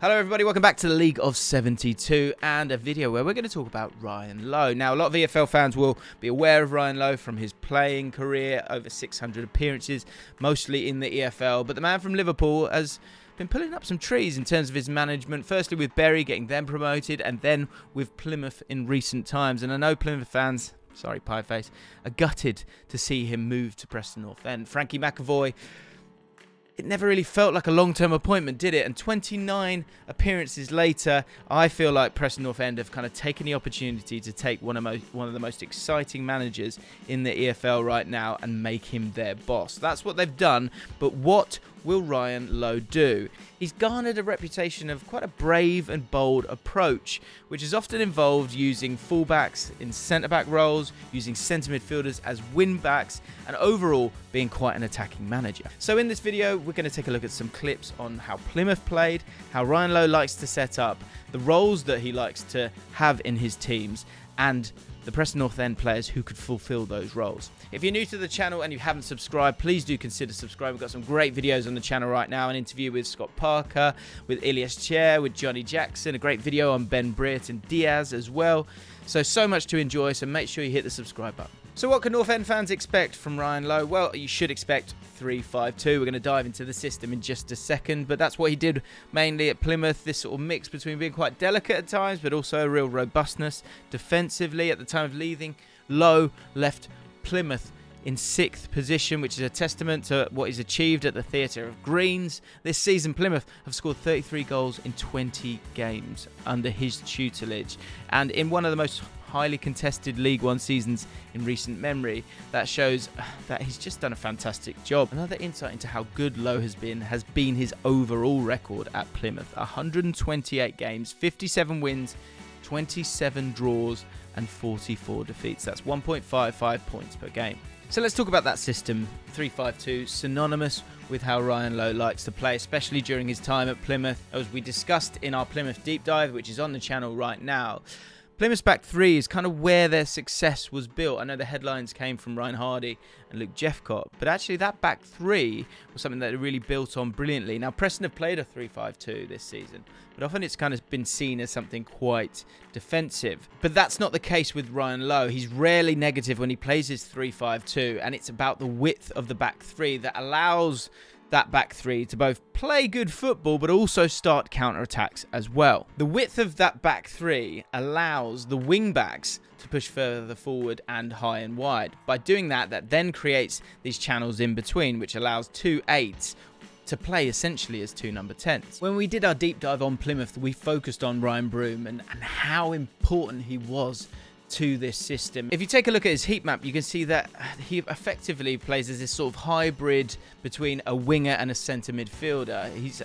Hello everybody, welcome back to the League of 72 and a video where we're going to talk about Ryan Lowe. Now, a lot of EFL fans will be aware of Ryan Lowe from his playing career, over 600 appearances, mostly in the EFL. But the man from Liverpool has been pulling up some trees in terms of his management, firstly with Bury getting them promoted and then with Plymouth in recent times. And I know Plymouth fans, sorry pie face, are gutted to see him move to Preston North End. Frankie McAvoy, it never really felt like a long-term appointment, did it? And 29 appearances later, I feel like Preston North End have kind of taken the opportunity to take one of the most exciting managers in the EFL right now and make him their boss. That's what they've done, but what will Ryan Lowe do? He's garnered a reputation of quite a brave and bold approach, which has often involved using fullbacks in centre-back roles, using centre midfielders as wing-backs, and overall being quite an attacking manager. So in this video, we're going to take a look at some clips on how Plymouth played, how Ryan Lowe likes to set up, the roles that he likes to have in his teams, and the Preston North End players who could fulfill those roles. If you're new to the channel and you haven't subscribed, please do consider subscribing. We've got some great videos on the channel right now, an interview with Scott Parker, with Ilias Chair, with Johnny Jackson, a great video on Ben Brereton Diaz as well. So much to enjoy, so make sure you hit the subscribe button. So what can North End fans expect from Ryan Lowe? Well, you should expect 3-5-2. We're going to dive into the system in just a second, but that's what he did mainly at Plymouth, this sort of mix between being quite delicate at times, but also a real robustness defensively. At the time of leaving, Lowe left Plymouth in 6th position, which is a testament to what he's achieved at the Theatre of Greens. This season, Plymouth have scored 33 goals in 20 games under his tutelage, and in one of the most highly contested League One seasons in recent memory. That shows that he's just done a fantastic job. Another insight into how good Lowe has been his overall record at Plymouth. 128 games, 57 wins, 27 draws and 44 defeats. That's 1.55 points per game. So let's talk about that system, 3-5-2, synonymous with how Ryan Lowe likes to play, especially during his time at Plymouth. As we discussed in our Plymouth deep dive, which is on the channel right now, Plymouth's back three is kind of where their success was built. I know the headlines came from Ryan Hardy and Luke Jeffcott, but actually that back three was something that they really built on brilliantly. Now, Preston have played a 3-5-2 this season, but often it's kind of been seen as something quite defensive. But that's not the case with Ryan Lowe. He's rarely negative when he plays his 3-5-2, and it's about the width of the back three that allows that back three to both play good football but also start counter-attacks as well. The width of that back three allows the wing-backs to push further forward and high and wide. By doing that, that then creates these channels in between, which allows 2 8s to play essentially as 2 number 10s. When we did our deep dive on Plymouth, we focused on Ryan Broom and how important he was to this system. If you take a look at his heat map, you can see that he effectively plays as this sort of hybrid between a winger and a centre midfielder. He's,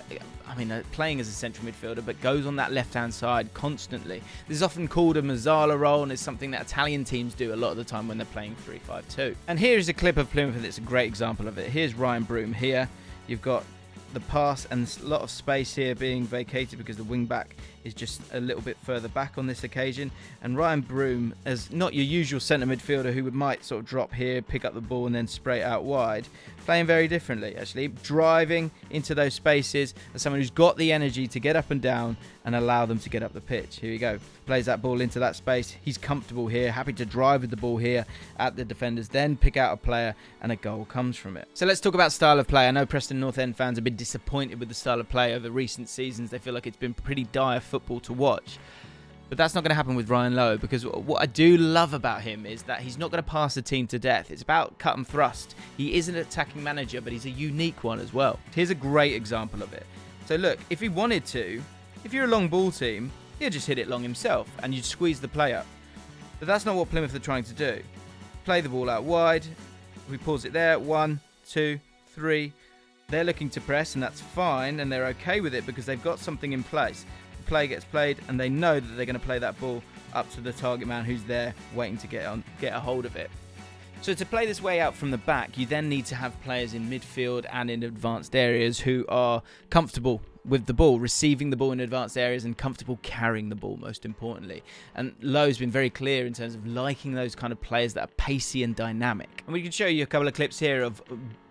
playing as a central midfielder, but goes on that left-hand side constantly. This is often called a Mazzala role, and it's something that Italian teams do a lot of the time when they're playing 3-5-2. And here's a clip of Plymouth that's a great example of it. Here's Ryan Broom here. You've got the pass and a lot of space here being vacated because the wing back is just a little bit further back on this occasion, and Ryan Broom, as not your usual centre midfielder who might sort of drop here, pick up the ball and then spray it out wide, playing very differently actually, driving into those spaces as someone who's got the energy to get up and down and allow them to get up the pitch. Here we go, plays that ball into that space, he's comfortable here, happy to drive with the ball here at the defenders, then pick out a player and a goal comes from it. So let's talk about style of play. I know Preston North End fans have been disappointed with the style of play over recent seasons. They feel like it's been pretty dire football to watch. But that's not going to happen with Ryan Lowe, because what I do love about him is that he's not going to pass the team to death. It's about cut and thrust. He is an attacking manager, but he's a unique one as well. Here's a great example of it. So look, if he wanted to, if you're a long ball team, he'll just hit it long himself and you'd squeeze the play up. But that's not what Plymouth are trying to do. Play the ball out wide. We pause it there. 1, 2, 3. They're looking to press, and that's fine, and they're okay with it because they've got something in place. The play gets played, and they know that they're going to play that ball up to the target man who's there waiting to get a hold of it. So to play this way out from the back, you then need to have players in midfield and in advanced areas who are comfortable with the ball, receiving the ball in advanced areas and comfortable carrying the ball, most importantly. And Lowe's been very clear in terms of liking those kind of players that are pacey and dynamic. And we can show you a couple of clips here of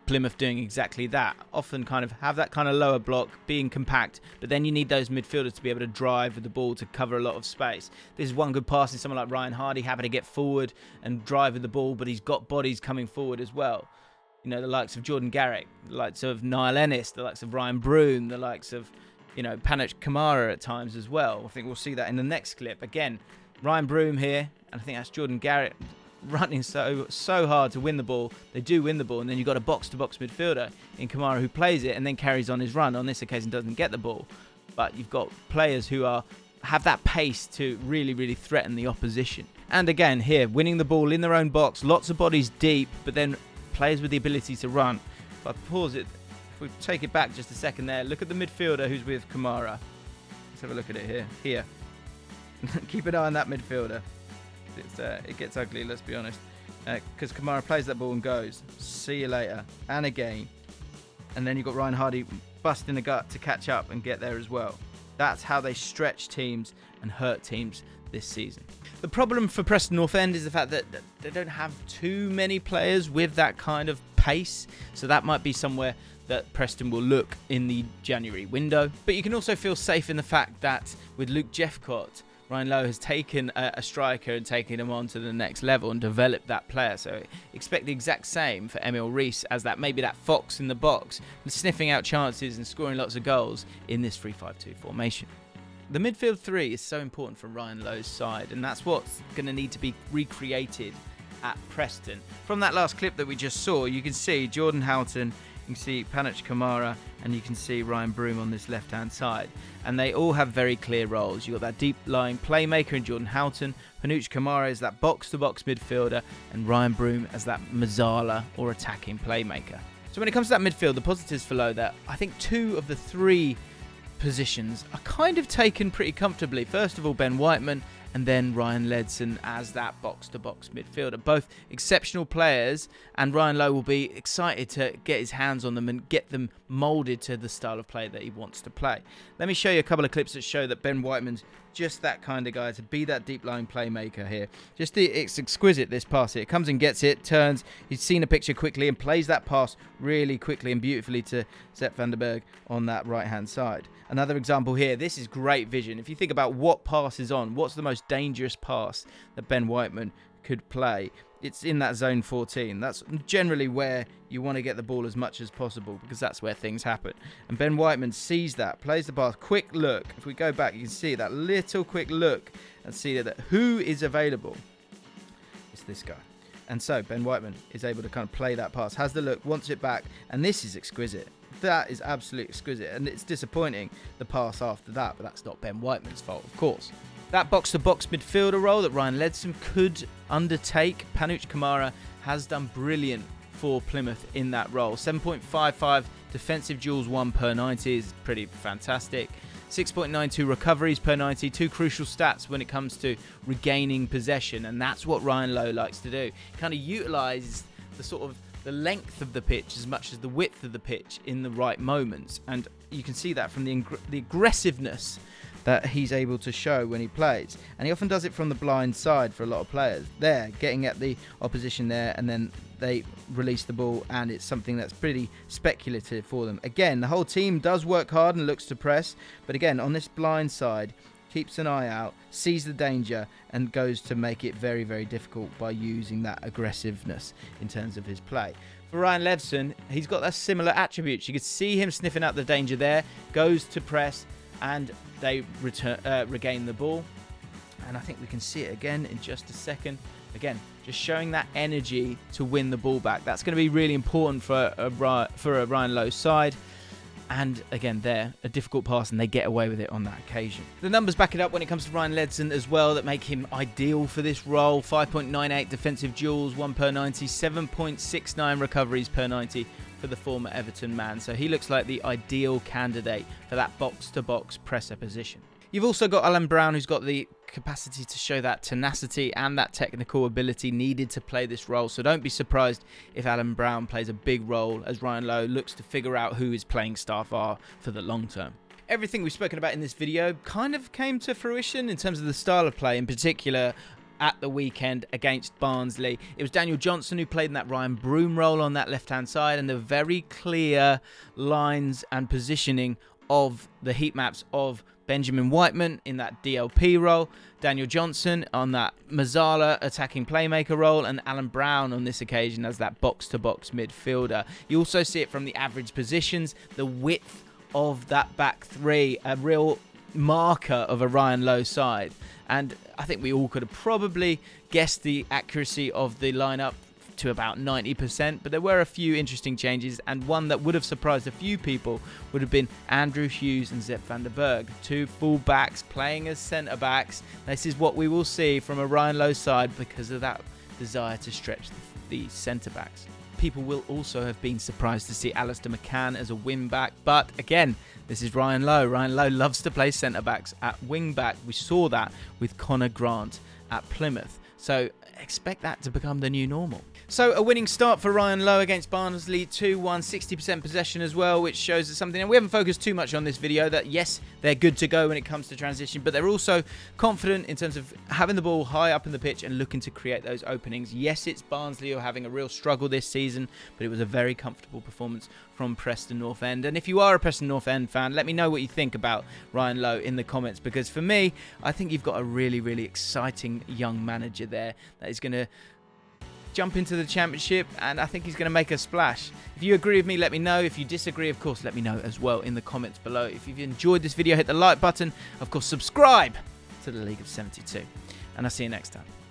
Plymouth doing exactly that. Often kind of have that kind of lower block, being compact, but then you need those midfielders to be able to drive with the ball to cover a lot of space. This is one good pass in someone like Ryan Hardy, having to get forward and drive with the ball, but he's got bodies coming forward as well. You know, the likes of Jordan Garrick, the likes of Niall Ennis, the likes of Ryan Broom, the likes of, you know, Panuch Kamara at times as well. I think we'll see that in the next clip. Again, Ryan Broom here, and I think that's Jordan Garrick running so hard to win the ball. They do win the ball, and then you've got a box-to-box midfielder in Kamara who plays it and then carries on his run. On this occasion, doesn't get the ball, but you've got players who have that pace to really threaten the opposition. And again, here, winning the ball in their own box, lots of bodies deep, but then players with the ability to run. If I pause it, if we take it back just a second there, look at the midfielder who's with Kamara. Let's have a look at it here. Keep an eye on that midfielder. It gets ugly, let's be honest, because Kamara plays that ball and goes, see you later, and again, and then you've got Ryan Hardy busting the gut to catch up and get there as well. That's how they stretch teams and hurt teams this season. The problem for Preston North End is the fact that they don't have too many players with that kind of pace, so that might be somewhere that Preston will look in the January window. But you can also feel safe in the fact that with Luke Jeffcott, Ryan Lowe has taken a striker and taken him on to the next level and developed that player. So expect the exact same for Emil Rees as that maybe that fox in the box, sniffing out chances and scoring lots of goals in this 3-5-2 formation. The midfield three is so important for Ryan Lowe's side, and that's what's going to need to be recreated at Preston. From that last clip that we just saw, you can see Jordan Houghton, you can see Panuch Kamara, and you can see Ryan Broom on this left-hand side. And they all have very clear roles. You've got that deep-lying playmaker in Jordan Houghton, Panuch Kamara is that box-to-box midfielder, and Ryan Broom as that Mazzala or attacking playmaker. So when it comes to that midfield, the positives for Lowe that I think 2 of the 3 positions are kind of taken pretty comfortably. First of all, Ben Whiteman, and then Ryan Ledson as that box-to-box midfielder. Both exceptional players, and Ryan Lowe will be excited to get his hands on them and get them moulded to the style of play that he wants to play. Let me show you a couple of clips that show that Ben Whiteman's just that kind of guy to be that deep-lying playmaker here. It's exquisite, this pass here. Comes and gets it, turns, he's seen a picture quickly and plays that pass really quickly and beautifully to Sepp van der Berg on that right-hand side. Another example here, this is great vision. If you think about what pass is on, what's the most dangerous pass that Ben Whiteman could play? It's in that zone 14. That's generally where you want to get the ball as much as possible because that's where things happen. And Ben Whiteman sees that, plays the pass, quick look. If we go back, you can see that little quick look and see that who is available. It's this guy. And so Ben Whiteman is able to kind of play that pass, has the look, wants it back, and this is exquisite. That is absolutely exquisite, and it's disappointing, the pass after that, but that's not Ben Whiteman's fault, of course. That box-to-box midfielder role that Ryan Ledson could undertake, Panuch Kamara has done brilliant for Plymouth in that role. 7.55 defensive duels won per 90 is pretty fantastic. 6.92 recoveries per 90, 2 crucial stats when it comes to regaining possession, and that's what Ryan Lowe likes to do. Kind of utilises the length of the pitch as much as the width of the pitch in the right moments, and you can see that from the aggressiveness that he's able to show when he plays, and he often does it from the blind side for a lot of players. They're getting at the opposition there, and then they release the ball, and it's something that's pretty speculative for them. Again, the whole team does work hard and looks to press, but again, on this blind side, keeps an eye out, sees the danger, and goes to make it very, very difficult by using that aggressiveness in terms of his play. For Ryan Ledson, he's got that similar attributes. You can see him sniffing out the danger there, goes to press, and they regain the ball. And I think we can see it again in just a second. Again, just showing that energy to win the ball back. That's going to be really important for a Ryan Lowe side. And again, they're a difficult pass and they get away with it on that occasion. The numbers back it up when it comes to Ryan Ledson as well that make him ideal for this role. 5.98 defensive duels, 1 per 90, 7.69 recoveries per 90 for the former Everton man. So he looks like the ideal candidate for that box-to-box presser position. You've also got Alan Brown, who's got the capacity to show that tenacity and that technical ability needed to play this role. So don't be surprised if Alan Brown plays a big role as Ryan Lowe looks to figure out who his playing staff are for the long term. Everything we've spoken about in this video kind of came to fruition in terms of the style of play, in particular at the weekend against Barnsley. It was Daniel Johnson who played in that Ryan Broom role on that left-hand side, and the very clear lines and positioning of the heat maps of Benjamin Whiteman in that DLP role, Daniel Johnson on that Mazzala attacking playmaker role, and Alan Brown on this occasion as that box-to-box midfielder. You also see it from the average positions, the width of that back three, a real marker of a Ryan Lowe side. And I think we all could have probably guessed the accuracy of the lineup to about 90%, but there were a few interesting changes, and one that would have surprised a few people would have been Andrew Hughes and Zep van der Berg, two full backs playing as centre backs. This is what we will see from a Ryan Lowe side because of that desire to stretch the centre backs. People will also have been surprised to see Alistair McCann as a wing back, but again, this is Ryan Lowe. Ryan Lowe loves to play centre backs at wing back. We saw that with Connor Grant at Plymouth, so expect that to become the new normal. So a winning start for Ryan Lowe against Barnsley, 2-1, 60% possession as well, which shows us something. And we haven't focused too much on this video that, yes, they're good to go when it comes to transition, but they're also confident in terms of having the ball high up in the pitch and looking to create those openings. Yes, it's Barnsley who are having a real struggle this season, but it was a very comfortable performance from Preston North End. And if you are a Preston North End fan, let me know what you think about Ryan Lowe in the comments, because for me, I think you've got a really, really exciting young manager there that is going to jump into the Championship, and I think he's going to make a splash. If you agree with me, let me know. If you disagree, of course, let me know as well in the comments below. If you've enjoyed this video, hit the like button. Of course, subscribe to the League of 72, and I'll see you next time.